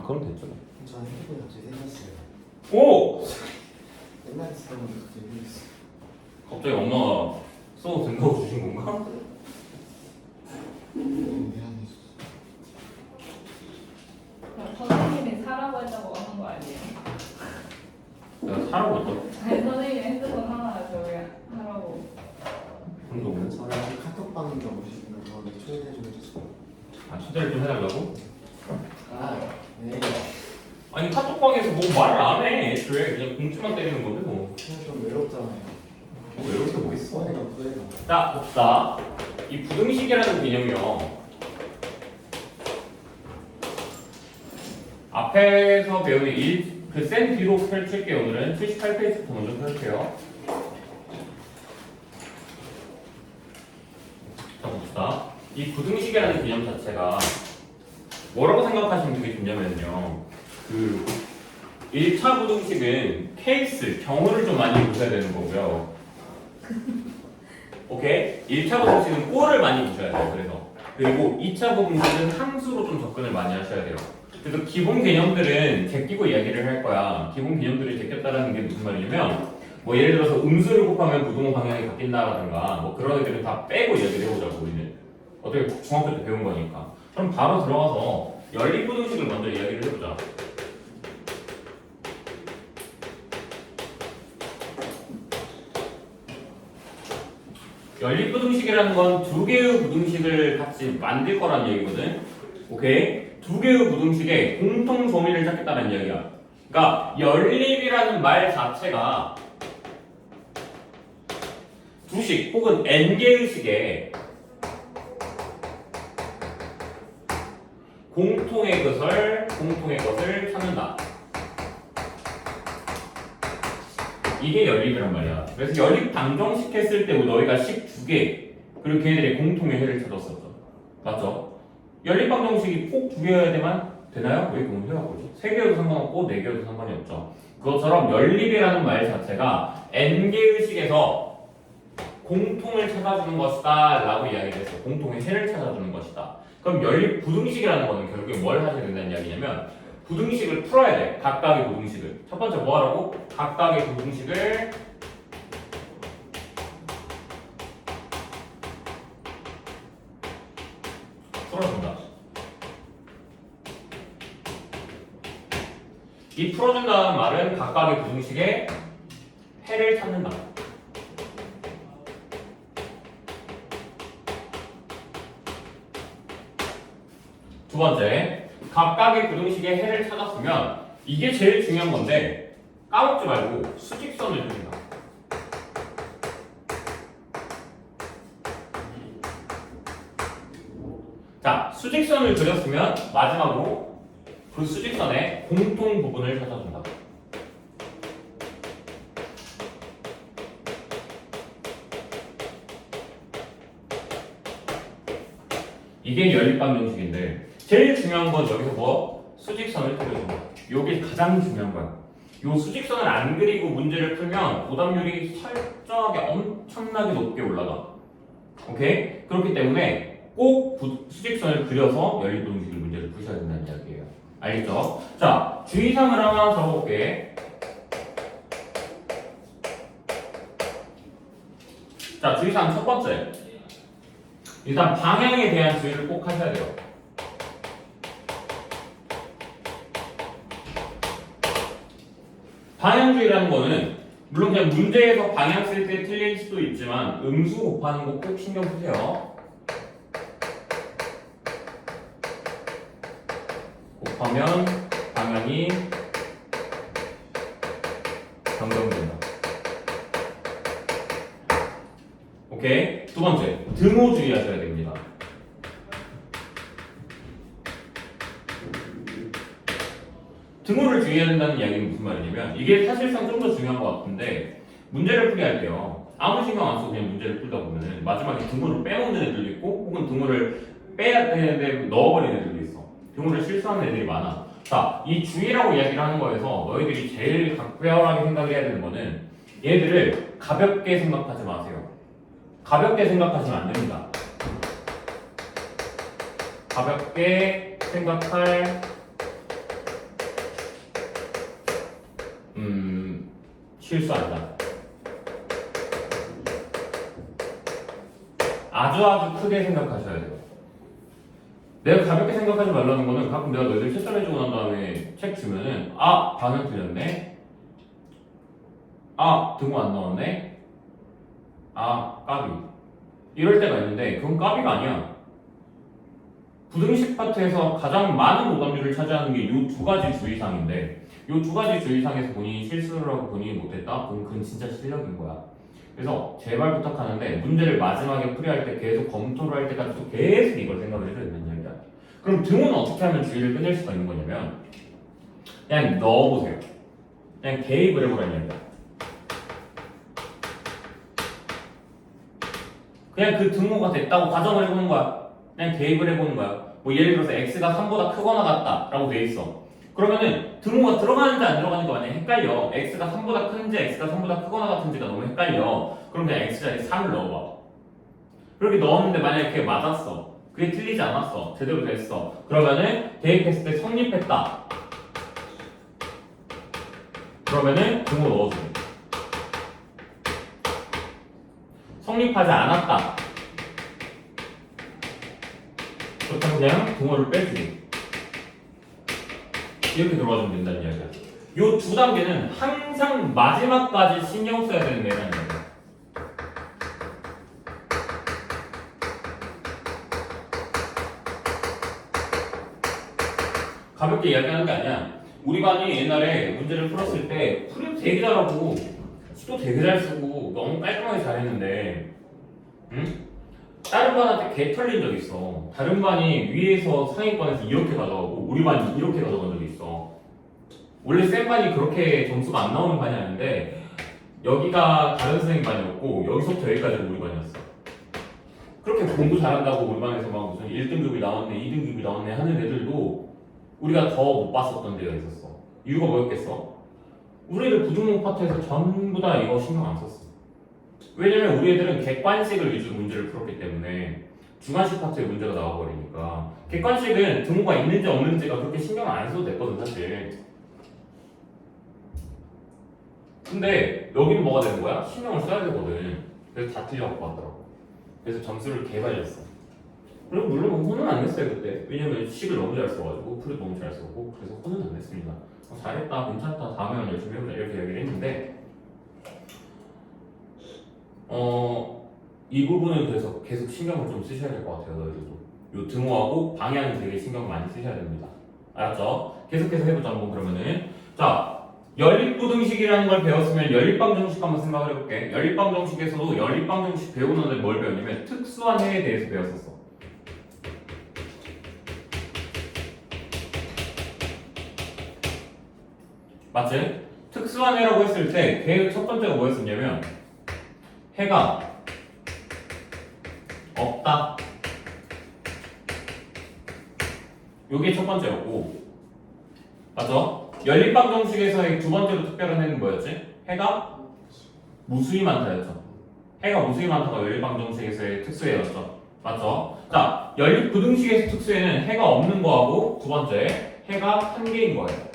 그럼 됐죠. 저 핸드폰이 갑자기 생겼어요. 오! 옛날에 쓰던 건데 갑자기 생겼어요. 갑자기 엄마가 써도 된다고 주신 건가? 미안해. 선생님이 사라고 했다고 하는 거 아니에요? 내가 사라고 했다. 아니 선생님이 핸드폰 하나 저기 하라고. 그런 거 없네. 저랑 카톡방인가 오시는 거 거기 초대해 좀 해주세요. 아, 초대를 좀 해달라고? 아, 네. 아니, 카톡방에서 뭐 말을 안 해. 애초에 그냥 공지만 때리는 건데 뭐. 그냥 좀 외롭잖아요. 뭐 외울 게 뭐 있어. 소리가 부해가. 자, 봅시다. 이 부등식이라는 개념이요. 앞에서 배운 그센 뒤로 펼칠게요. 오늘은 78페이지부터 먼저 펼칠게요. 자, 봅시다. 이 부등식이라는 개념 자체가 뭐라고 생각하시면 되게 좋냐면요. 그 1차 부등식은 케이스, 경우를 좀 많이 보셔야 되는 거고요. 오케이? 1차 부등식은 꼴을 많이 보셔야 돼요. 그리고 2차 부등식은 함수로 좀 접근을 많이 하셔야 돼요. 그래서 기본 개념들은 제끼고 이야기를 할 거야. 기본 개념들을 제꼈다라는 게 무슨 말이냐면 뭐 예를 들어서 음수를 곱하면 부동 방향이 바뀐다라든가 뭐 그런 애들은 다 빼고 이야기를 해보자고 우리는. 어떻게 중학교 때 배운 거니까. 그럼 바로 들어가서 연립부등식을 먼저 이야기를 해보자. 연립부등식이라는 건 두 개의 부등식을 같이 만들 거란 얘기거든. 오케이? 두 개의 부등식의 공통 범위를 찾겠다는 이야기야. 그러니까 연립이라는 말 자체가 두식 혹은 n개의 식의 공통의 것을 찾는다. 이게 연립이란 말이야. 그래서 연립 방정식 했을 때 너희가 식 두 개, 그리고 걔네들의 공통의 해를 찾았었죠. 맞죠? 연립 방정식이 꼭 두 개여야만 되나요? 왜 그건 해야 보지? 세 개여도 상관없고 네 개여도 상관이 없죠. 그것처럼 연립이라는 말 자체가 n개의 식에서 공통을 찾아주는 것이다 라고 이야기를 했어. 공통의 해를 찾아주는 것이다. 그럼 연립 부등식이라는 거는 결국에 뭘 하셔야 된다는 이야기냐면 부등식을 풀어야 돼. 각각의 부등식을. 첫 번째 뭐 하라고? 각각의 부등식을 풀어준다. 이 풀어준다는 말은 각각의 부등식의 해를 찾는다. 두 번째, 각각의 부등식의 해를 찾았으면 이게 제일 중요한 건데 까먹지 말고 수직선을 그린다. 자, 수직선을 그렸으면 마지막으로 그 수직선의 공통 부분을 찾아준다. 이게 연립방정식인데 제일 중요한 건 여기서 뭐? 수직선을 그려준다. 이게 가장 중요한 거야. 이 수직선을 안 그리고 문제를 풀면 오답률이 철저하게 엄청나게 높게 올라가. 오케이? 그렇기 때문에 꼭 수직선을 그려서 연립부등식의 문제를 푸셔야 된다는 이야기예요. 알겠죠? 자, 주의사항을 하나 적어볼게. 자, 주의사항 첫 번째. 일단 방향에 대한 주의를 꼭 하셔야 돼요. 방향주의라는 거는 물론 그냥 문제에서 방향 쓸 때 틀릴 수도 있지만 음수 곱하는 거 꼭 신경 쓰세요. 곱하면 방향이 변경된다. 오케이? 두 번째, 등호 주의하셔야 됩니다. 등호를 주의해야 된다는 이야기는 무슨 말이냐면 이게 사실상 좀 더 중요한 것 같은데 문제를 풀게 할 때요. 아무 신경 안 쓰고 그냥 문제를 풀다 보면 마지막에 등호를 빼먹는 애들도 있고 혹은 등호를 빼야 되는데 넣어버리는 애들도 있어. 등호를 실수하는 애들이 많아. 자, 이 주의라고 이야기를 하는 거에서 너희들이 제일 각별하게 생각을 해야 되는 거는 얘들을 가볍게 생각하지 마세요. 가볍게 생각하시면 안 됩니다. 가볍게 생각할 실수한다. 아주 크게 생각하셔야 돼요. 내가 가볍게 생각하지 말라는 거는 가끔 내가 너희들 채점해주고 난 다음에 책 주면은 반응 틀렸네. 등호 안 나왔네. 까비. 이럴 때가 있는데 그건 까비가 아니야. 부등식 파트에서 가장 많은 오답률을 차지하는 게 이 두 가지 주의사항인데 이 두 가지 주의사항에서 본인이 실수를 하고 본인이 못했다? 그럼 그건 진짜 실력인 거야. 그래서 제발 부탁하는데 문제를 마지막에 풀이할 때 계속 검토를 할 때까지 계속 이걸 생각을 해줘야 된다는 이야기야. 그럼 등호는 어떻게 하면 주의를 끊을 수가 있는 거냐면 그냥 넣어보세요. 그냥 개입을 해보라는 이야기야. 그냥 그 등호가 됐다고 가정을 해보는 거야. 그냥 개입을 해보는 거야. 뭐 예를 들어서 x가 3보다 크거나 같다 라고 돼 있어. 그러면은 등호가 들어가는지 안 들어가는지 만약에 헷갈려. x가 3보다 큰지 x가 3보다 크거나 같은지가 너무 헷갈려. 그럼 그냥 x자리에 3을 넣어봐. 그렇게 넣었는데 만약에 그게 맞았어. 그게 틀리지 않았어. 제대로 됐어. 그러면은 대입했을 때 성립했다. 그러면은 등호 넣어줘. 성립하지 않았다. 그렇다면 그냥 등호를 빼주기. 이렇게 들어가주면 된다는 이야기야. 요 두 단계는 항상 마지막까지 신경 써야 되는 내용이라는 거야. 가볍게 이야기하는 게 아니야. 우리 반이 옛날에 문제를 풀었을 때 풀이 되게 잘하고 수도 되게 잘 쓰고 너무 깔끔하게 잘했는데 다른 반한테 개 털린 적이 있어. 다른 반이 위에서 상위권에서 이렇게 가져가고 우리 반이 이렇게 가져간 적이 있어. 원래 센 반이 그렇게 점수가 안 나오는 반이 아닌데 여기가 다른 선생님 반이었고 여기서부터 여기까지가 우리 반이었어. 그렇게 공부 잘한다고 우리 반에서 막 무슨 1등급이 나왔네 2등급이 나왔네 하는 애들도 우리가 더 못 봤었던 데가 있었어. 이유가 뭐였겠어? 우리 애들 부등록 파트에서 전부 다 이거 신경 안 썼어. 왜냐면 우리 애들은 객관식을 위주로 문제를 풀었기 때문에 주관식 파트에 문제가 나와버리니까 객관식은 등호가 있는지 없는지가 그렇게 신경 안 써도 됐거든 사실. 근데 여기는 뭐가 되는 거야? 신경을 써야 되거든. 그래서 다 틀려갖고 왔더라고. 그래서 점수를 개발렸어. 그리고 물론 혼은 안 냈어요 그때. 왜냐면 식을 너무 잘 써가지고 풀을 너무 잘 썼고 그래서 혼은 안 냈습니다. 잘했다 괜찮다 다음에는 열심히 해보자 이렇게 얘기를 했는데 이 부분은 그래서 계속 신경을 좀 쓰셔야 될 것 같아요 너희들도. 요 등호하고 방향은 되게 신경 많이 쓰셔야 됩니다. 알았죠? 계속해서 해보자 한번 그러면은 자 연립부등식이라는 걸 배웠으면 연립방정식 한번 생각을 해볼게. 연립방정식에서도 연립방정식 배우는데 뭘 배웠냐면 특수한 해에 대해서 배웠었어. 맞지? 특수한 해라고 했을 때 걔의 첫 번째가 뭐였었냐면 해가 없다. 요게 첫 번째였고 맞죠? 연립방정식에서의 두 번째로 특별한 해는 뭐였지? 해가 무수히 많다였죠. 해가 무수히 많다가 연립방정식에서의 특수해였죠. 맞죠? 자, 연립부등식에서 특수해는 해가 없는 거하고 두 번째 해가 한 개인 거예요.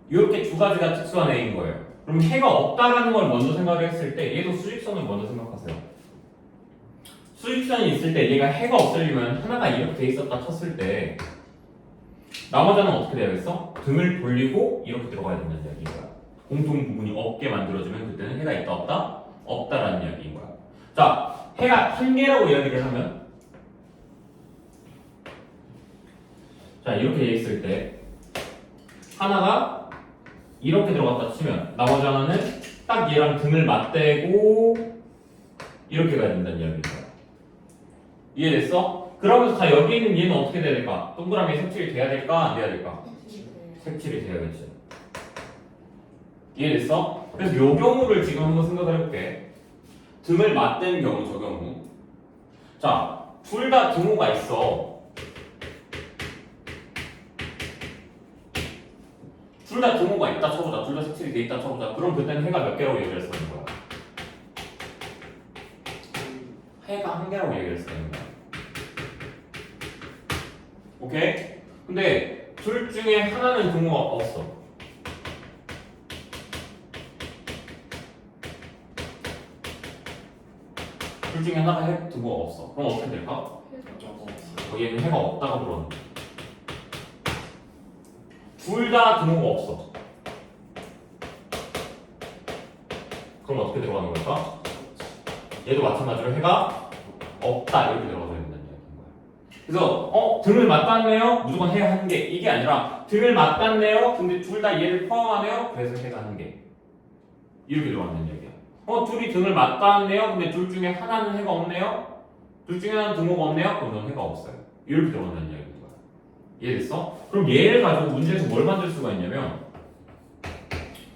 이렇게 두 가지가 특수한 A인 거예요. 그럼 해가 없다라는 걸 먼저 생각을 했을 때 얘도 수직선을 먼저 생각하세요. 수직선이 있을 때 얘가 해가 없으려면 하나가 이렇게 돼 있었다 쳤을 때 나머지는 어떻게 되야겠어? 등을 돌리고 이렇게 들어가야 된다는 이야기인 거야. 공통 부분이 없게 만들어지면 그때는 해가 있다 없다? 없다라는 이야기인 거야. 자, 해가 한 개라고 이야기를 하면 자 이렇게 돼 있을 때 하나가 이렇게 들어갔다 치면 나머지 하나는 딱 얘랑 등을 맞대고 이렇게 가야 된다는 이야기입니다. 이해됐어? 그러면서 자 여기 있는 얘는 어떻게 돼야 될까? 동그라미 색칠이 돼야 될까? 안 돼야 될까? 색칠이 돼야겠지. 이해됐어? 그래서 요 경우를 지금 한번 생각을 해볼게. 등을 맞대는 경우 저 경우 자 둘 다 등호가 있어. 둘 다 등호가 있다 쳐보자. 둘 다 색칠이 돼 있다 쳐보자. 그럼 그때는 해가 몇 개라고 얘기할 수 있는 거야? 해가 한 개라고 얘기할 수 있는 거야. 오케이? 근데 둘 중에 하나는 등호가 없어. 둘 중에 하나가 등호가 없어. 그럼 어떻게 될까? 저거 없어요. 얘는 해가 없다고 그러는데 둘 다 등호가 없어. 그럼 어떻게 들어가는 걸까? 얘도 마찬가지로 해가 없다 이렇게 들어가야 된다는 얘기인 거야. 그래서 등을 맞닿네요. 무조건 해가 한 개. 이게 아니라 등을 맞닿네요. 근데 둘 다 얘를 포함하네요. 그래서 해가 한 개. 이렇게 들어간다는 얘기야. 둘이 등을 맞닿네요. 근데 둘 중에 하나는 해가 없네요. 둘 중에 하나는 등호가 없네요. 그럼 넌 해가 없어요. 이렇게 들어간다는 얘기인 거야. 이해됐어? 그럼 얘를 가지고 문제에서 뭘 만들 수가 있냐면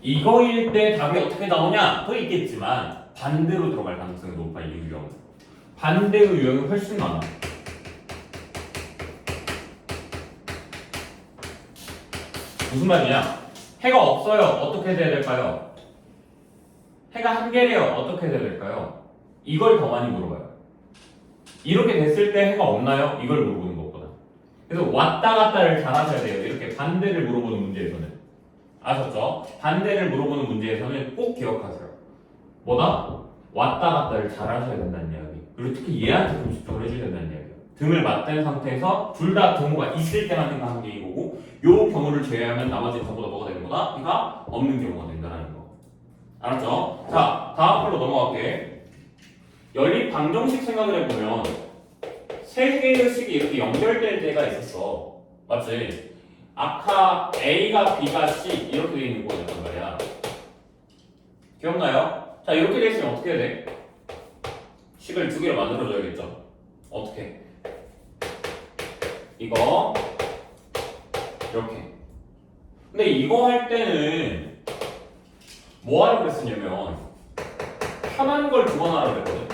이거일 때 답이 어떻게 나오냐? 또 있겠지만 반대로 들어갈 가능성이 높아. 이 유형은 반대의 유형이 훨씬 많아. 무슨 말이냐? 해가 없어요. 어떻게 돼야 될까요? 해가 한 개래요. 어떻게 돼야 될까요? 이걸 더 많이 물어봐요. 이렇게 됐을 때 해가 없나요? 이걸 물어보는 것보다. 그래서 왔다 갔다를 잘 하셔야 돼요. 이렇게 반대를 물어보는 문제에서는. 아셨죠? 반대를 물어보는 문제에서는 꼭 기억하세요. 뭐다? 왔다 갔다를 잘 하셔야 된다는 이야기. 그리고 특히 얘한테 좀 집중을 해줘야 된다는 이야기예요. 등을 맞댄 상태에서 둘 다 등호가 있을 때만 생각하는 게 이거고 요 경우를 제외하면 나머지 전부 다 뭐가 되는 거다? 해가 없는 경우가 된다는 거. 알았죠? 자, 다음 걸로 넘어갈게. 연립 방정식 생각을 해보면 세 개의 식이 이렇게 연결될 때가 있었어. 맞지? 아까 A가 B가 C 이렇게 돼 있는 거였단 말이야. 기억나요? 자, 이렇게 돼 있으면 어떻게 해야 돼? 식을 두 개로 만들어줘야겠죠? 어떻게? 이거 이렇게. 근데 이거 할 때는 뭐 하라고 그랬었냐면 편한 걸 주관하라고 그랬거든.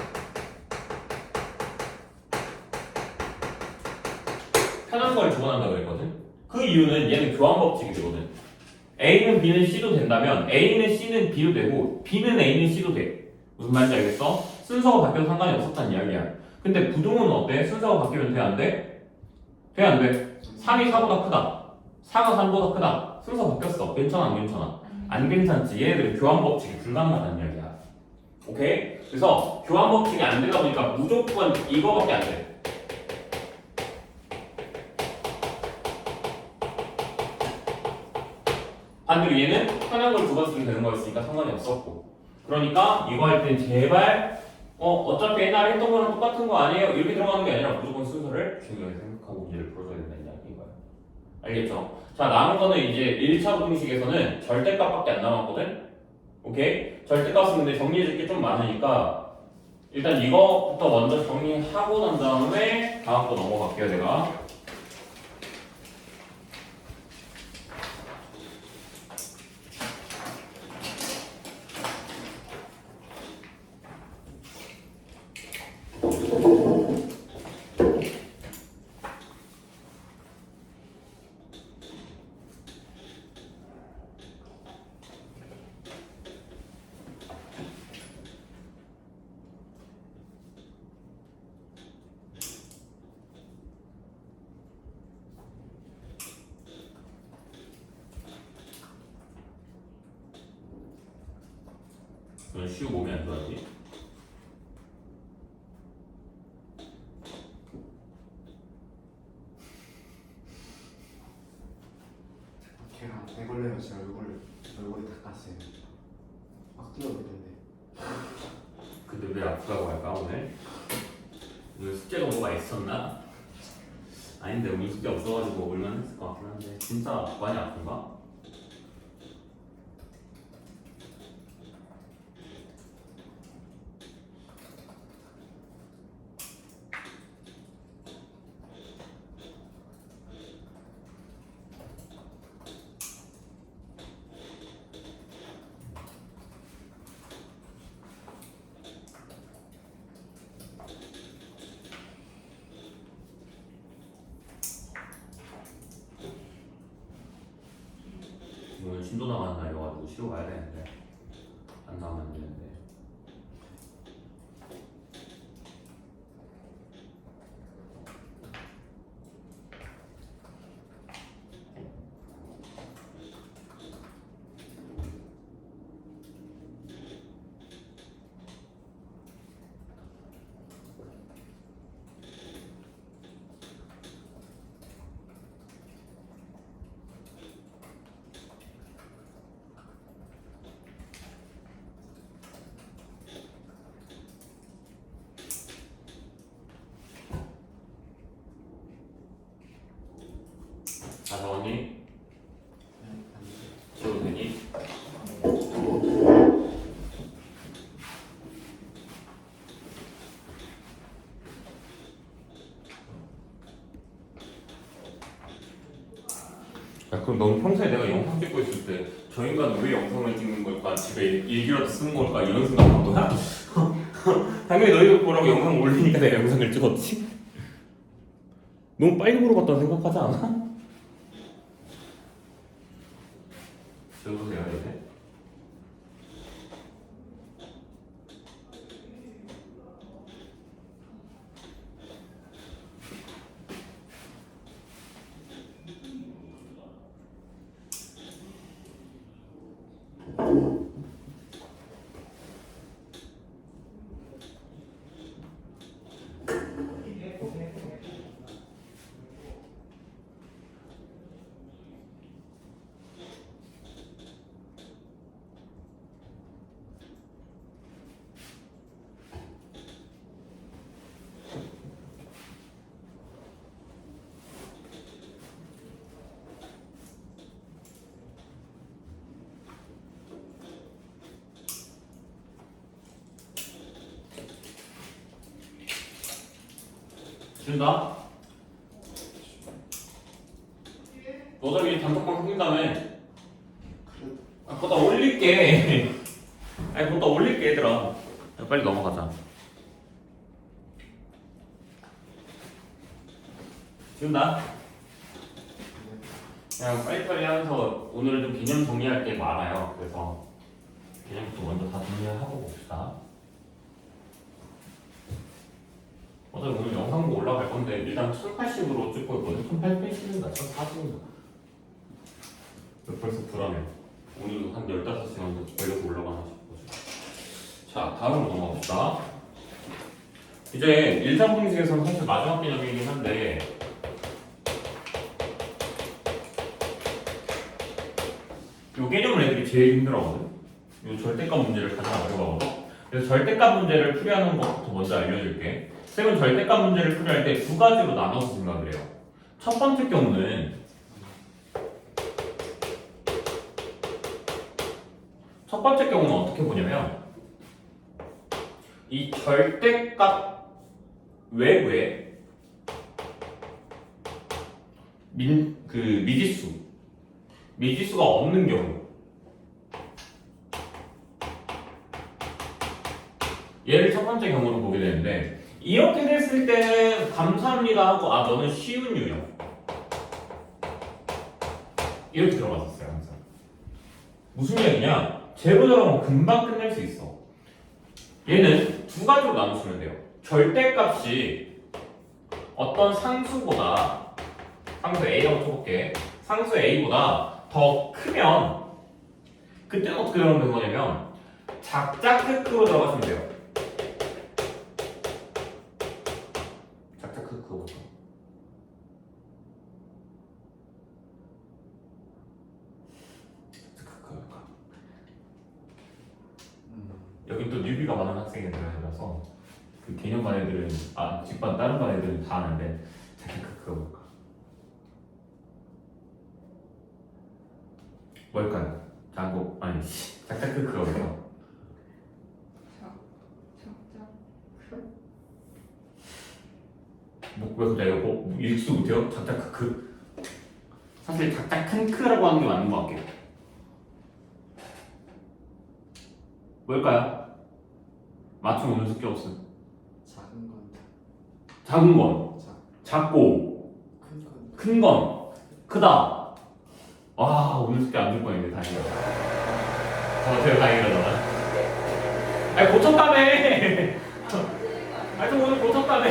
편한 걸 주관한다고 그랬거든. 그 이유는 얘는 교환 법칙이 되거든. A는 B는 C도 된다면 A는 C는 B도 되고 B는 A는 C도 돼. 무슨 말인지 알겠어? 순서가 바뀌어도 상관이 없었단 이야기야. 근데 부등호는 어때? 순서가 바뀌면 돼? 안 돼? 돼? 안 돼? 3이 4보다 크다. 4가 3보다 크다. 순서 바뀌었어. 괜찮아? 안 괜찮아? 안 괜찮지. 얘네들은 교환 법칙이 불가능하다는 이야기야. 오케이? 그래서 교환 법칙이 안 되다 보니까 무조건 이거밖에 안 돼. 반대로 얘는 편한 걸 두 번 쓰면 되는 거였으니까 상관이 없었고. 그러니까 이거 할 땐 제발 어차피 옛날에 했던 거랑 똑같은 거 아니에요? 이렇게 들어가는 게 아니라 무조건 순서를 중요하게 생각하고 문제를 풀어줘야 된다는 이야기인 거야. 알겠죠? 자, 남은 거는 이제 1차 부등식에서는 절대값밖에 안 남았거든? 오케이? 절대값은 근데 정리해줄 게 좀 많으니까 일단 이거부터 먼저 정리하고 난 다음에 다음 거 넘어갈게요, 내가. 넌 쉬우 몸이 안 좋아하지? 걔가 애벌레가 제 얼굴에 닦았어요. 막 뛰어오던데. 근데 왜 아프다고 할까 오늘? 오늘 숙제가 뭐가 있었나? 아닌데 오늘 숙제 없어가지고 올만 했을 것 같긴 한데 진짜 많이 아픈가? 오늘 진도 나가는 날이어가지고 쉬러 가야 되는데 안 나가면 안 되는데. 다 적었니? 네, 안 돼. 지워도 되니? 야, 그럼 넌 평소에 내가 영상 찍고 있을 때 저 인간 왜 영상을 찍는 걸까? 집에 일기라도 쓰는 걸까? 이런 생각한 거야? 당연히 너희들 보라고 영상 올리니까 내가 영상을 찍었지? 너무 빨리 보러 갔다고 생각하지 않아? 지워보세요 이제. 준다. 너 어차피 단톡방 생긴다며. 그래. 아, 거기다 올릴게. 아니, 거기다 올릴게, 얘들아. 야, 빨리 넘어가자. 준다. 그냥 빨리빨리 하면서 오늘은 좀 개념 정리할 게 많아요. 그래서 개념부터 먼저 다 정리하고 봅시다. 어차피 오늘 영상도 올라갈 건데 일단 1080으로 찍고 있거든. 1080인가 1040인가. 벌써 불안해. 오늘도 한 15시간 정도 걸려서 올라가나 싶어서. 자, 다음으로 넘어갑시다. 이제 1차 공식에서는 사실 마지막 개념이긴 한데 이 개념을 애들이 제일 힘들어하거든. 이 절대값 문제를 가장 어려워하거든. 그래서 절대값 문제를 풀이하는 것부터 먼저 알려줄게. 쌤은 절대값 문제를 풀이할 때 두 가지로 나눠서 생각을 해요. 첫 번째 경우는 어떻게 보냐면 이 절대값 외부에 미지수가 없는 경우 얘를 첫 번째 경우로 보게 되는데 이렇게 됐을 때는 감사합니다 하고 아 너는 쉬운 유형 이렇게 들어갔었어요 항상. 무슨 얘기냐? 제로처럼 금방 끝낼 수 있어. 얘는 두 가지로 나누시면 돼요. 절대값이 어떤 상수보다 상수 A라고 쳐볼게. 상수 A보다 더 크면 그때는 어떻게 들어가면 되는 거냐면 작작 크크로 들어가시면 돼요. 작작 크크부터. 여기 또 뉴비가 많은 학생들이라서 그 개념반 애들은 직반 다른 반 애들은 다 아는데 작작 크크가 뭘까? 뭘까요? 장고 아니 작작 크크가 뭘까? 왜 갑자기 읽지도 못해요? 작작 크크. 사실 작작 큰 크라고 하는 게 맞는 것 같아요. 뭘까요? 맞춤 오늘 숙제 없음. 작은 건, 작은 건, 작고, 큰 건. 큰 건, 크다. 와 오늘 숙제 안 줄 뻔했네. 다행이다. 제가 다행이다. 아니 고쳤다며. 아니 저 오늘 고쳤다며.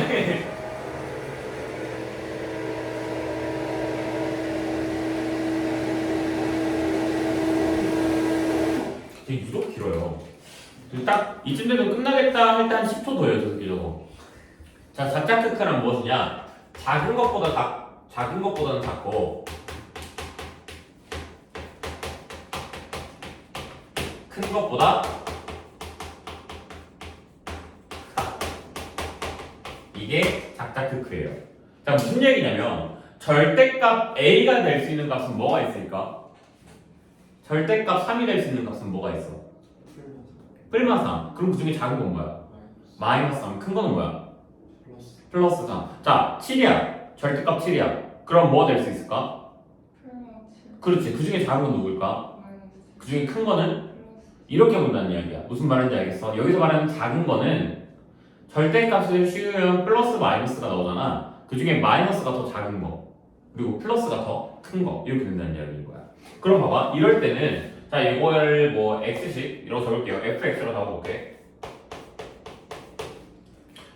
되게 유독 길어요. 딱 이쯤 되면 끝나겠다 할 때 한 10초 더해요. 저 새끼 저거. 자, 작작 크크는 무엇이냐? 작은 것보다는 작고 큰 것보다 크다. 이게 작작 크크예요. 자, 무슨 얘기냐면 절대값 a가 될 수 있는 값은 뭐가 있을까? 절대값 3이 될 수 있는 값은 뭐가 있어? 풀면서 3. 그럼 그 중에 작은 건 뭐야? 마이너스 -3. 큰 거는 뭐야? 플러스 +3. 자, 7이야. 절대값 7이야. 그럼 뭐 될 수 있을까? 그렇지. 그 중에 작은 건 누굴까? 그 중에 큰 거는? 이렇게 본다는 이야기야. 무슨 말인지 알겠어? 여기서 말하는 작은 거는 절대값을 씌우면 플러스 마이너스가 나오잖아. 그 중에 마이너스가 더 작은 거 그리고 플러스가 더 큰 거 이렇게 된다는 이야기인 거야. 그럼 봐봐. 이럴 때는 자 이걸 뭐 x식 이라고 적을게요. fx로 적어볼게.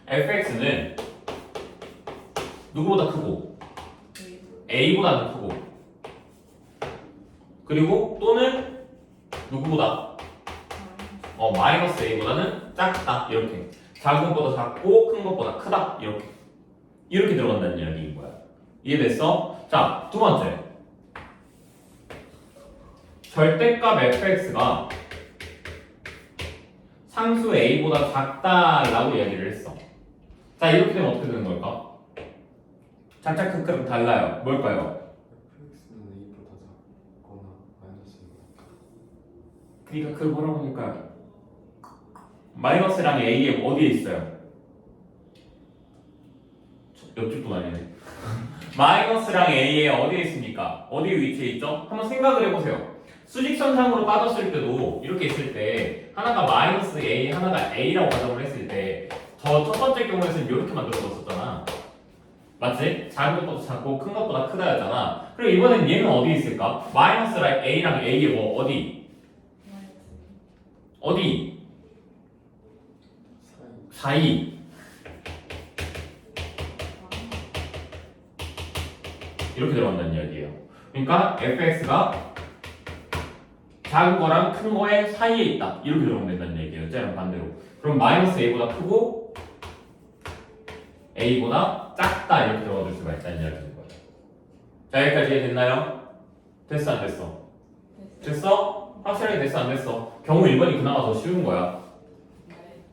fx는 누구보다 크고 a보다는 크고 그리고 또는 누구보다 마이너스 a보다는 작다 이렇게 작은 것보다 작고 큰 것보다 크다 이렇게 들어간다는 이야기인 거야. 이해됐어? 자, 두 번째 절대값 fx가 상수 a보다 작다라고 이야기를 했어. 자, 이렇게 되면 어떻게 되는 걸까? 작작 크크랑 달라요. 뭘까요? fx는 a보다 작거나 마이너스보다 그러니까 그걸 뭐라고 하니까요? 마이너스랑 a에 어디에 있어요? 옆집도 아니네. 마이너스랑 a에 어디에 있습니까? 어디에 위치해 있죠? 한번 생각을 해보세요. 수직선상으로 빠졌을 때도 이렇게 있을 때 하나가 마이너스 a, 하나가 a라고 가정을 했을 때 저 첫 번째 경우에서는 이렇게 만들어졌었잖아. 맞지? 작은 것보다 작고 큰 것보다 크다였잖아. 그리고 이번엔 얘는 어디 있을까? 마이너스랑 a랑 a에 뭐 어디? 사이. 이렇게 들어간다는 이야기예요. 그러니까 fx가 작은 거랑 큰 거의 사이에 있다. 이렇게 들어가면 된다는 얘기예요. 쟤랑 반대로. 그럼 마이너스 a보다 크고 a보다 작다 이렇게 들어가 줄 수가 있다는 이야기인 거예요. 자, 여기까지 이해됐나요? 됐어 안 됐어? 됐어? 확실하게 됐어 안 됐어? 경우 1번이 그나마 더 쉬운 거야.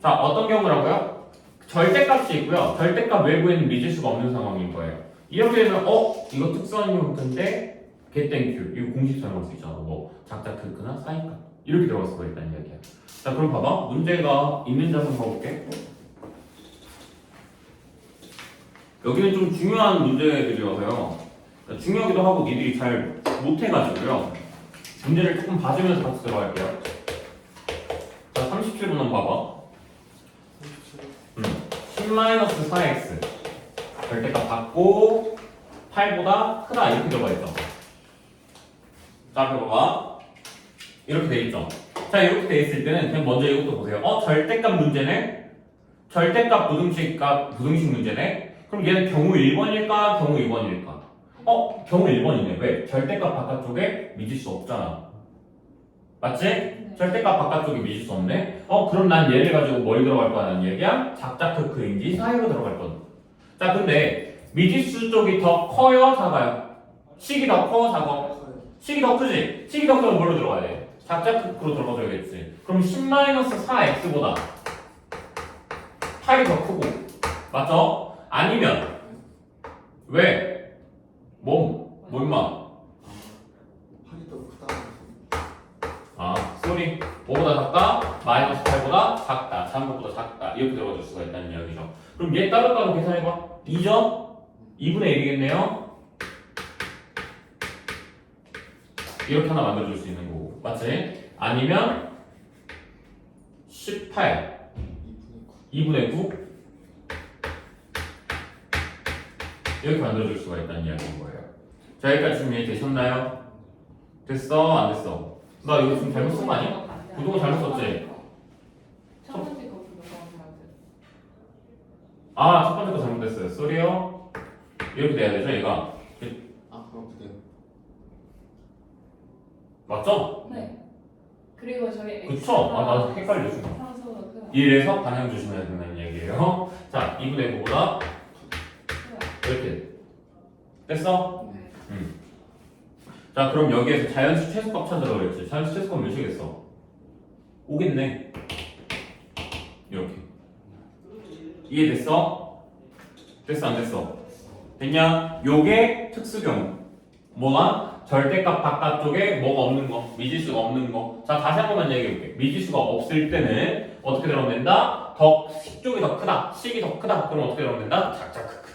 자, 어떤 경우라고요? 절대값이 있고요. 절대값 외부에는 미지수가 없는 상황인 거예요. 이렇게 되면 이거 특수한 형태인데 get땡큐 이거 공식 사용할 수 있잖아. 뭐 작작 크크나 사이값 이렇게 들어갈 수가 있다는 이야기야. 자, 그럼 봐봐. 문제가 있는지 한번 봐볼게. 여기는 좀 중요한 문제들이어서요. 중요하기도 하고 니들이 잘 못해가지고요. 문제를 조금 봐주면서 같이 들어갈게요. 자, 37번 봐봐. 10-4x 절대값 받고 8보다 크다 이렇게 들어가 있죠. 자, 앞에 봐봐. 이렇게 돼 있죠. 자, 이렇게 돼 있을 때는 그냥 먼저 이것도 보세요. 절대값 문제네? 절대값 부등식 문제네? 그럼 얘는 경우 1번일까? 경우 2번일까? 경우 1번이네. 왜? 절대값 바깥쪽에 미지수 없잖아. 맞지? 네. 절대값 바깥쪽에 미지수 없네? 그럼 난 얘를 가지고 뭘 들어갈 거라는 얘기야? 작작 크크인지 사이로 들어갈 거다. 자, 근데 미지수 쪽이 더 커요? 작아요? 식이 더 커? 작아? 식이 더 크지? 식이 더 크면 뭘로 들어가야 돼? 작작 크크로 들어가줘야겠지. 그럼 10-4x보다 8이 더 크고 맞죠? 아니면 왜? 뭐 임마? 팔이 더 크다. 쏘리. 뭐보다 작다? -8보다 작다. 작은 것보다 작다. 이렇게 들어가줄 수가 있다는 이야기죠. 그럼 얘 따로따로 계산해봐. 2죠? 2분의 1이겠네요? 이렇게 하나 만들어줄 수 있는 거고. 맞지? 아니면 18 2분의 9 이렇게 만들어줄 수가 있다는 이야기인 거예요. 자, 여기까지 지금 이해되셨나요? 됐어? 안 됐어? 나 이거 지금 잘못 쓴 거 아니야? 부동은 잘못 썼지? 첫 번째 거 부동은 잘못. 첫 번째 거 잘못됐어요. 쏘리요. 이렇게 돼야 되죠, 얘가? 그렇게 돼요. 맞죠? 네. 그리고 저희 그쵸? 나 헷갈려 지금. 상수가 그 이래서 방향 조심해야 된다는 얘기예요. 자, 2분의 9보다 이렇게 됐어? 네. 자, 그럼 여기에서 자연수 최소값 찾으라고 그랬지. 자연수 최소값 몇이겠어? 오겠네. 이렇게. 이해됐어? 됐어 안 됐어? 됐냐? 요게 특수경우. 뭐가? 절대값 바깥쪽에 뭐가 없는 거, 미지수가 없는 거. 자, 다시 한 번만 얘기해볼게. 미지수가 없을 때는 어떻게 들어가면 된다? 식쪽이 더 크다, 식이 더 크다. 그럼 어떻게 들어가면 된다? 작자, 크크.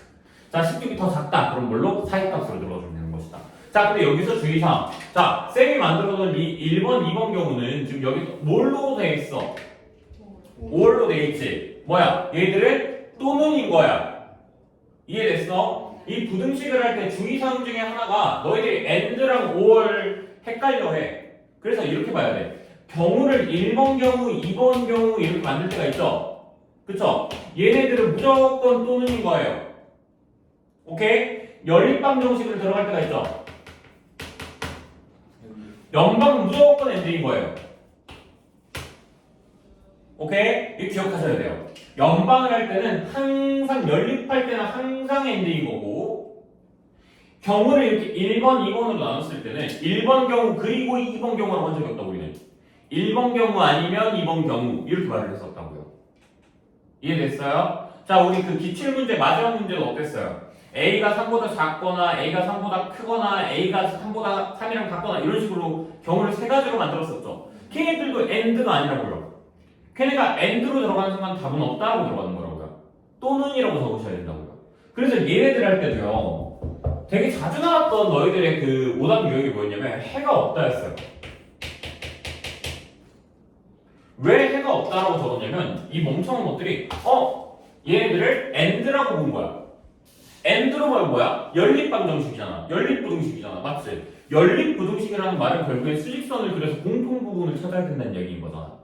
자, 식쪽이 더 작다. 그럼 뭘로? 사이값으로 들어가주면 되는 것이다. 자, 근데 여기서 주의사항. 자, 쌤이 만들어둔 이 1번, 2번 경우는 지금 여기 뭘로 돼 있어? 5월로 돼 있지. 뭐야? 얘들은 또는인 거야. 이해됐어? 이 부등식을 할 때 주의사항 중에 하나가 너희들이 and랑 5월 헷갈려 해. 그래서 이렇게 봐야 돼. 경우를 1번 경우, 2번 경우 이렇게 만들 때가 있죠? 그쵸? 얘네들은 무조건 또는인 거예요. 오케이? 연립방 정식으로 들어갈 때가 있죠? 연방은 무조건 and인 거예요. 오케이? 이거 기억하셔야 돼요. 연방을 할 때는 항상 연립할 때는 항상 and인 거고 경우를 이렇게 1번, 2번으로 나눴을 때는 1번 경우 그리고 2번 경우라고 한 적이 없다 우리는. 1번 경우 아니면 2번 경우 이렇게 말을 했었다고요. 이해됐어요? 자, 우리 그 기출문제 마지막 문제는 어땠어요? A가 3보다 작거나 A가 3보다 크거나 A가 3보다 3이랑 같거나 이런 식으로 경우를 세 가지로 만들었었죠. 걔네들도 and가 아니라고요. 걔네가 and로 들어가는 순간 답은 없다라고 들어가는 거라고요. 또는이라고 적으셔야 된다고요. 그래서 얘네들 할 때도요. 되게 자주 나왔던 너희들의 그 오답 유형이 뭐였냐면 해가 없다였어요. 왜 해가 없다라고 적었냐면 이 멍청한 것들이 얘네들을 and라고 본 거야. and로 보면 뭐야? 연립방정식이잖아. 연립부등식이잖아. 맞지? 연립부등식이라는 말은 결국에 수직선을 그려서 공통부분을 찾아야 된다는 얘기인 거잖아.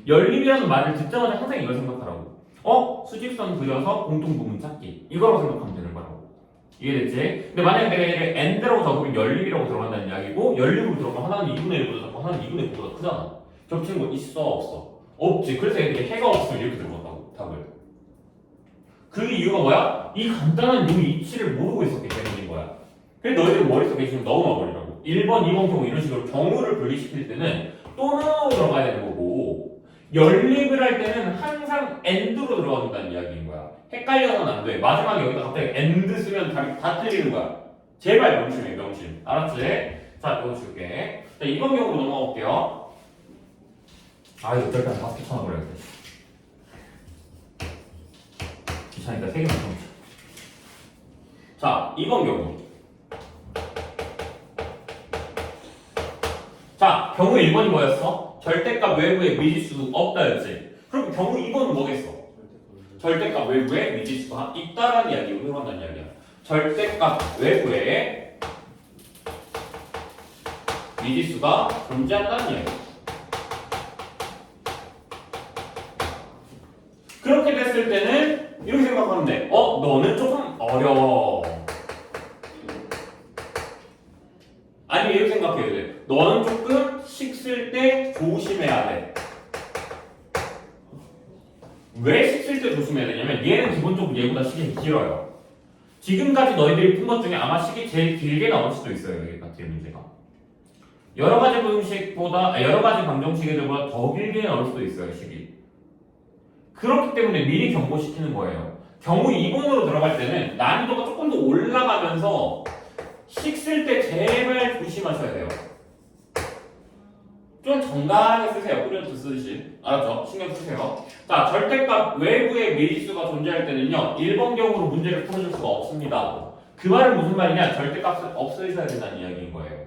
연립이라는 말을 듣자마자 항상 이걸 생각하라고. 수직선 그려서 공통부분 찾기. 이거라고 생각하면 되는 거라고. 이해됐지? 근데 만약에 내가 얘를 and라고 적으면 연립이라고 들어간다는 이야기고 연립으로 들어가면 하나는 2분의 1보다 작고 하나는 2분의 9보다 크잖아. 겹치는 거 있어? 없어? 없지. 그래서 얘들이 해가 없으면 이렇게 들어간다고. 답을. 그 이유가 뭐야? 이 간단한 요 이치를 모르고 있었기 때문인 거야. 그래서 너희들 머릿속에 지금 넣어놔 버리라고. 1번, 2번 경우 이런 식으로 경우를 분리시킬 때는 또는으로 들어가야 되는 거고 연립을 할 때는 항상 and로 들어간다는 이야기인 거야. 헷갈려서는 안 돼. 마지막에 여기다 갑자기 and 쓰면 다 틀리는 거야. 제발 명심해, 명심. 알았지? 자, 이거 줄게. 자, 2번 경우로 넘어가 볼게요. 이거 절대 바스켓 쳐놔버려야 돼. 귀찮으니까 3개만 쳐놓자. 자, 2번 경우. 자, 경우 1번이 뭐였어? 절대값 외부에 미지수 없다였지. 그럼 경우 2번은 뭐겠어? 절대값 외부에 미지수가 있다라는 이야기로 들어간다는 이야기야. 절대값 외부에 미지수가 존재한다는 이야기야. 그렇게 됐을 때는 이렇게 생각하면 돼. 너는 조금 어려워. 아니면 이렇게 생각해야 돼. 너는 조금 식 쓸 때 조심해야 돼. 왜 식 쓸 때 조심해야 되냐면 얘는 기본적으로 얘보다 식이 길어요. 지금까지 너희들이 푼 것 중에 아마 식이 제일 길게 나올 수도 있어요. 여기 같은 문제가. 여러 가지 방정식보다 여러 가지 방정식들보다 더 길게 나올 수도 있어요. 식이. 그렇기 때문에 미리 경고시키는 거예요. 경우 2번으로 들어갈 때는 난이도가 조금 더 올라가면서 식 쓸 때 제발 조심하셔야 돼요. 좀 정갈하게 쓰세요. 꾸려서 쓰듯이. 알았죠? 신경 쓰세요. 자, 절대값 외부에 미지수가 존재할 때는요. 1번 경우로 문제를 풀어줄 수가 없습니다. 그 말은 무슨 말이냐? 절대값을 없애셔야 된다는 이야기인 거예요.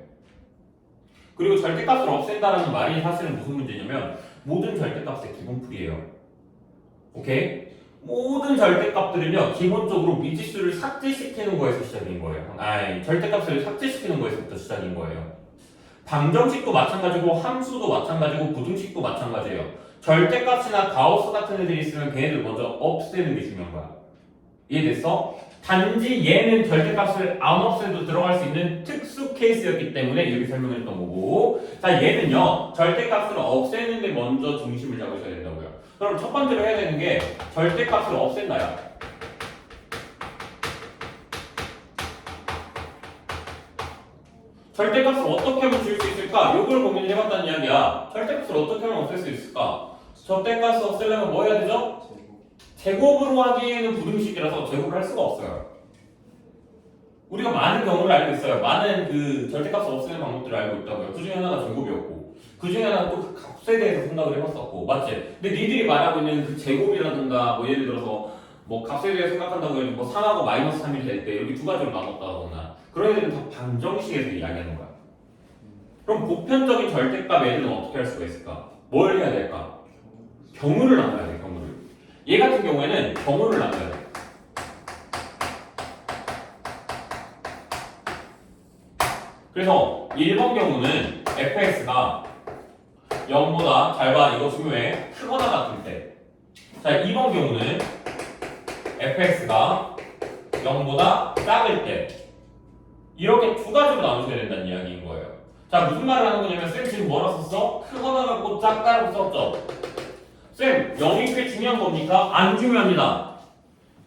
그리고 절대값을 없앤다는 말이 사실은 무슨 문제냐면 모든 절대값의 기본풀이에요. 오케이? 모든 절대값들은요 기본적으로 미지수를 삭제시키는 거에서 시작인 거예요. 절대값을 삭제시키는 거에서부터 시작인 거예요. 방정식도 마찬가지고 함수도 마찬가지고 부등식도 마찬가지예요. 절대값이나 가우스 같은 애들이 있으면 걔네들 먼저 없애는 게 중요한 거야. 이해됐어? 단지 얘는 절대값을 안 없애도 들어갈 수 있는 특수 케이스였기 때문에 이렇게 설명했던 거고, 자 얘는요 절대값을 없애는 데 먼저 중심을 잡으셔야 된다고요. 그럼 첫 번째로 해야 되는 게 절대값을 없앤다야. 절대값을 어떻게 하면 줄 수 있을까? 이걸 고민해봤다는 이야기야. 절대값을 어떻게 하면 없앨 수 있을까? 절대값을 없애려면 뭐 해야 되죠? 제곱으로 하기에는 부등식이라서 제곱을 할 수가 없어요. 우리가 많은 경우를 알고 있어요. 많은 그 절대값을 없애는 방법들을 알고 있다고요. 그 중에 하나가 제곱이었고, 그 중에 하나는 또 그 값에 대해서 생각을 해봤었고, 맞지? 근데 니들이 말하고 있는 그 제곱이라든가, 뭐 예를 들어서 뭐 값에 대해 생각한다고 해도 뭐 3하고 마이너스 3이 될 때 이렇게 두 가지로 나눴다거나 그런 애들은 다 방정식에서 이야기하는 거야. 그럼 보편적인 절대값 애들은 어떻게 할 수가 있을까? 뭘 해야 될까? 경우를 나눠야 돼, 경우를. 얘 같은 경우에는 경우를 나눠야 돼. 그래서 1번 경우는 fx가 0보다 잘 봐, 이거 중요해. 크거나 같을 때. 자, 2번 경우는 fx가 0보다 작을 때. 이렇게 두 가지로 나누셔야 된다는 이야기인 거예요. 자, 무슨 말을 하는 거냐면 쌤 지금 뭐라 썼어? 크거나 같고 작다라고 썼죠? 쌤, 0이 꽤 중요한 겁니까? 안 중요합니다.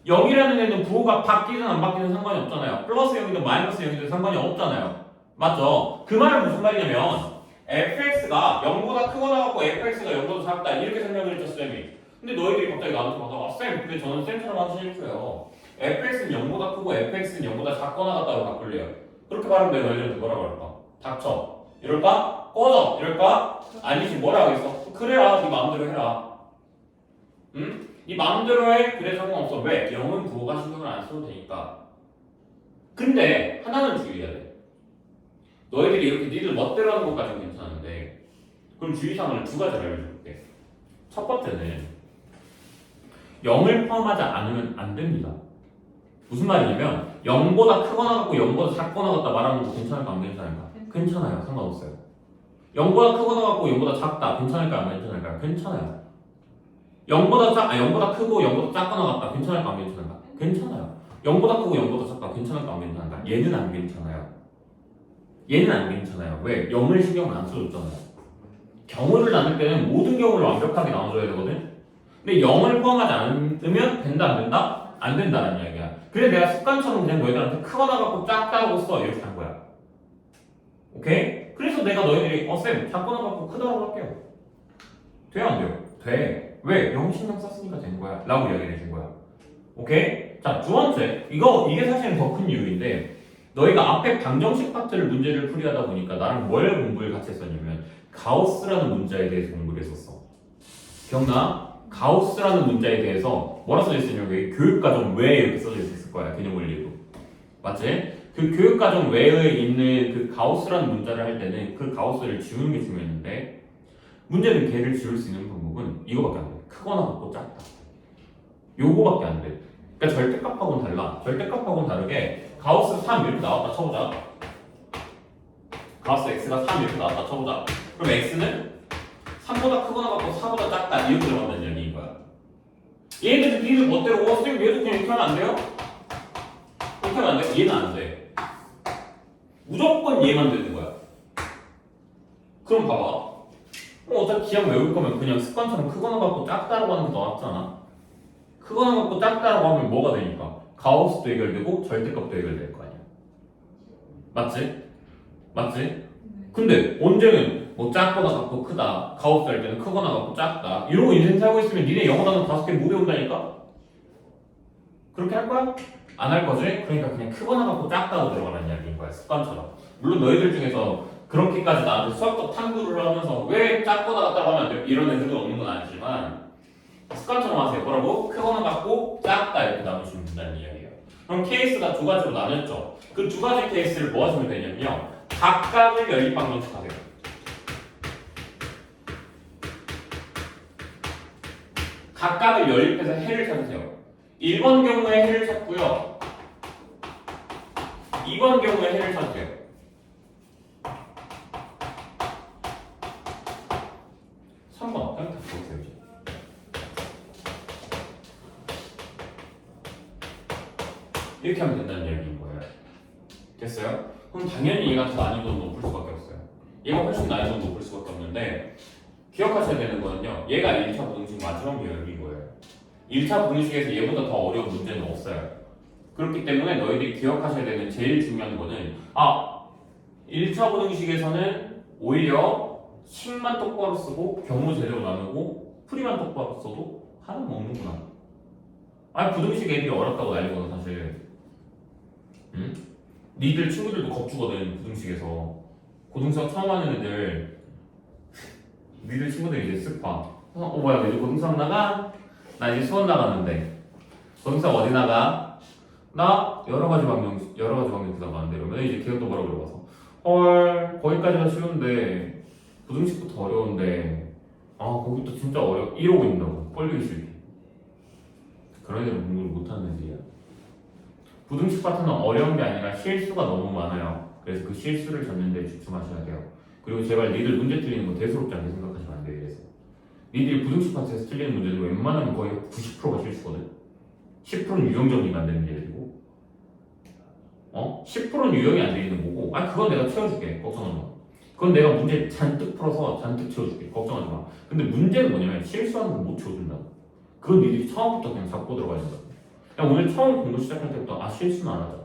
0이라는 애는 부호가 바뀌든 안 바뀌든 상관이 없잖아요. 플러스 0이든 마이너스 0이든 상관이 없잖아요. 맞죠? 그 말은 무슨 말이냐면 fx가 0보다 크거나 같고 fx가 0보다 작다 이렇게 설명을 했죠, 쌤이. 근데 너희들이 갑자기 나한테 와서 쌤, 근데 저는 쌤처럼 하기 싫고요. fx는 0보다 크고 fx는 0보다 작거나 같다고 바꿀래요. 그렇게 말하면 내가 너희들한테 뭐라고 할까? 닥쳐. 이럴까? 꺼져. 이럴까? 아니지, 뭐라 하겠어? 그래라, 네 마음대로 해라. 응? 네 마음대로 해. 그래, 상관없어. 왜? 0은 부호가 신경을 안 써도 되니까. 근데 하나는 주의해야 돼. 너희들이 이렇게 니들 멋대로 하는 것까지는 괜찮은데 그럼 주의사항을 두 가지를 알려줄게. 첫 번째는 0을 포함하지 않으면 안 됩니다. 무슨 말이냐면 0보다 크거나 같고 0보다 작거나 같다 말하는 거 괜찮을까 안 괜찮을까? 괜찮아요. 상관없어요. 0보다 크거나 같고 0보다 작다 괜찮을까 안 괜찮을까요? 괜찮아요. 0보다 크고 0보다 작거나 같다 괜찮을까 안 괜찮을까? 괜찮아요. 0보다 크고 0보다 작다 괜찮을까 안 괜찮을까? 얘는 안 괜찮아요. 얘는 안 괜찮아요. 왜? 0을 신경을 안 써줬잖아요. 경우를 나눌 때는 모든 경우를 완벽하게 나눠줘야 되거든? 근데 0을 포함하지 않으면 된다 안 된다? 안 된다는 이야기야. 그래 내가 습관처럼 그냥 너희들한테 크거나 같고 작다고 써 이렇게 한 거야. 오케이? 그래서 내가 너희들이 쌤 작거나 같고 크다고 할게요. 돼요 안 돼요? 돼. 왜? 0 신경 썼으니까 된 거야 라고 이야기를 해준 거야. 오케이? 자, 두 번째 이게 사실은 더 큰 이유인데 너희가 앞에 방정식 파트를 문제를 풀이하다 보니까 나랑 뭘 공부를 같이 했었냐면 가우스라는 문자에 대해서 공부를 했었어. 기억나? 가우스라는 문자에 대해서 뭐라 써져 있었냐면 교육과정 외에 이렇게 써져 있을 거야. 개념 원리로. 맞지? 그 교육과정 외에 있는 그 가우스라는 문자를 할 때는 그 가우스를 지우는 게 중요했는데 문제는 걔를 지울 수 있는 방법은 이거밖에 안 돼. 크거나 같고 작다. 요거밖에 안 돼. 그러니까 절대값하고는 달라. 절대값하고는 다르게 가우스 3 이렇게 나왔다 쳐보자. 가우스 x가 3 이렇게 나왔다 쳐보자. 그럼 x는 3보다 크거나 같고 4보다 작다 이렇게 들어간다는 얘기인 거야. 얘네들 니들 멋대로 선생님 얘도 그냥 이렇게 하면 안 돼요? 이렇게 하면 안 돼? 얘는 안 돼. 무조건 얘만 되는 거야. 그럼 봐봐. 어차피 기억 외울 거면 그냥 습관처럼 크거나 같고 작다라고 하는 게 더 낫잖아. 크거나 같고 작다라고 하면 뭐가 되니까? 가우스도 해결되고 절대값도 해결될 거 아니야. 맞지? 맞지? 근데 언제는 뭐 작거나 같고 크다 가우스 할 때는 크거나 같고 작다 이러고 인생 살고 있으면 니네 영어 단어 5개 못 외운다니까? 그렇게 할 거야? 안 할 거지? 그러니까 그냥 크거나 같고 작다고 들어가는 이야기인 거야. 습관처럼. 물론 너희들 중에서 그렇게까지 나한테 수학적 탐구를 하면서 왜 작거나 같다고 하면 안 돼? 이런 애들도 없는 건 아니지만 습관처럼 하세요. 뭐라고? 크거나 같고 작다 이렇게 나누시면 된다는 이야기예요. 그럼 케이스가 두 가지로 나눴죠. 그 두 가지 케이스를 뭐 하시면 되냐면요. 각각을 연립방정식하세요. 각각을 연립해서 해를 찾으세요. 1번 경우에 해를 찾고요. 2번 경우에 해를 찾으세요. 3번 그냥 다 보세요. 이렇게 하면 된다는 얘기인 거예요. 됐어요? 그럼 당연히 얘가 더 난이도는 높을 수밖에 없어요. 얘가 훨씬 난이도는 높을 수밖에 없는데 기억하셔야 되는 거는요. 얘가 1차 부등식 마지막 요약인 거예요. 1차 부등식에서 얘보다 더 어려운 문제는 없어요. 그렇기 때문에 너희들이 기억하셔야 되는 제일 중요한 거는 1차 부등식에서는 오히려 식만 똑바로 쓰고 경우 제대로 나누고 풀이만 똑바로 써도 하나 먹는구나. 부등식 애들이 어렵다고 난리거든 사실. 응? 니들 친구들도 겁주거든 부등식에서. 고등수학 처음 하는 애들 니들 친구들 이제 쓱 봐. 뭐야 너 이제 고등수학 나가? 나 이제 수원 나가는데 고등수학 어디 나가? 나 여러 가지 방정식 나가는데 이러면 이제 걔가 또 뭐라고 물어봐서 헐 거기까지가 쉬운데 부등식부터 어려운데 아 거기부터 진짜 이러고 있는다고 꼴보기 싫게. 그런 애들은 공부를 못하는 애들이야. 부등식 파트는 어려운 게 아니라 실수가 너무 많아요. 그래서 그 실수를 잡는 데 집중하셔야 돼요. 그리고 제발 니들 문제 틀리는 거 대수롭지 않게 생각하시면 안 돼요. 그래서 니들이 부등식 파트에서 틀리는 문제들 웬만하면 거의 90%가 실수거든. 10%는 유형 정리가 안 되는 문제들이고 10%는 유형이 안 되는 거고 그건 내가 채워줄게. 걱정하지 마. 그건 내가 문제 잔뜩 풀어서 잔뜩 채워줄게. 걱정하지 마. 근데 문제는 뭐냐면 실수하는 걸 못 채워준다고. 그건 니들이 처음부터 그냥 잡고 들어가야 된다. 그냥 오늘 처음 공부 시작할 때부터 실수는 안 하자.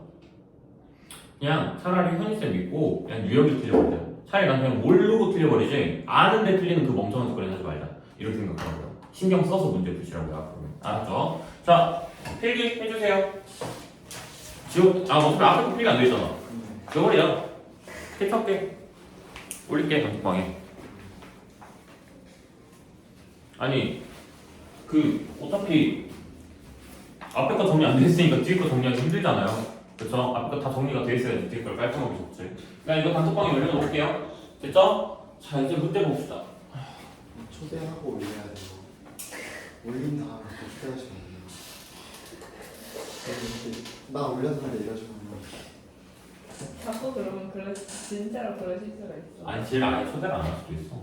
그냥 차라리 현희쌤 믿고 그냥 유형을 틀려버리자. 차라리 난 그냥 모르고 틀려버리지 아는데 틀리는 그 멍청한 짓거리 하지 말자. 이렇게 생각하라고요. 신경 써서 문제 푸시라고요. 앞으로. 알았죠? 자, 필기 해주세요. 어차피 앞에 거 필기 안 되잖아. 저버려. 캐치할게. 올릴게 단톡방에. 아니 어차피 앞에 거 정리 안 돼 있으니까 뒤에 거 정리하기 힘들잖아요. 그쵸? 앞에 거 다 정리가 돼 있어야지 뒤에 걸 깔끔하게 적지. 그냥 이거 단톡방에 올려놓을게요. 됐죠? 자 이제 문제 봅시다. 초대하고 올려야 돼요. 올린 다음에 또 초대하시면 돼요. 나 올렸는데 이러시면 자꾸 그러면 진짜로 그러실 수가 있어. 아니 제일 아예 초대를 안 할 수도 있어.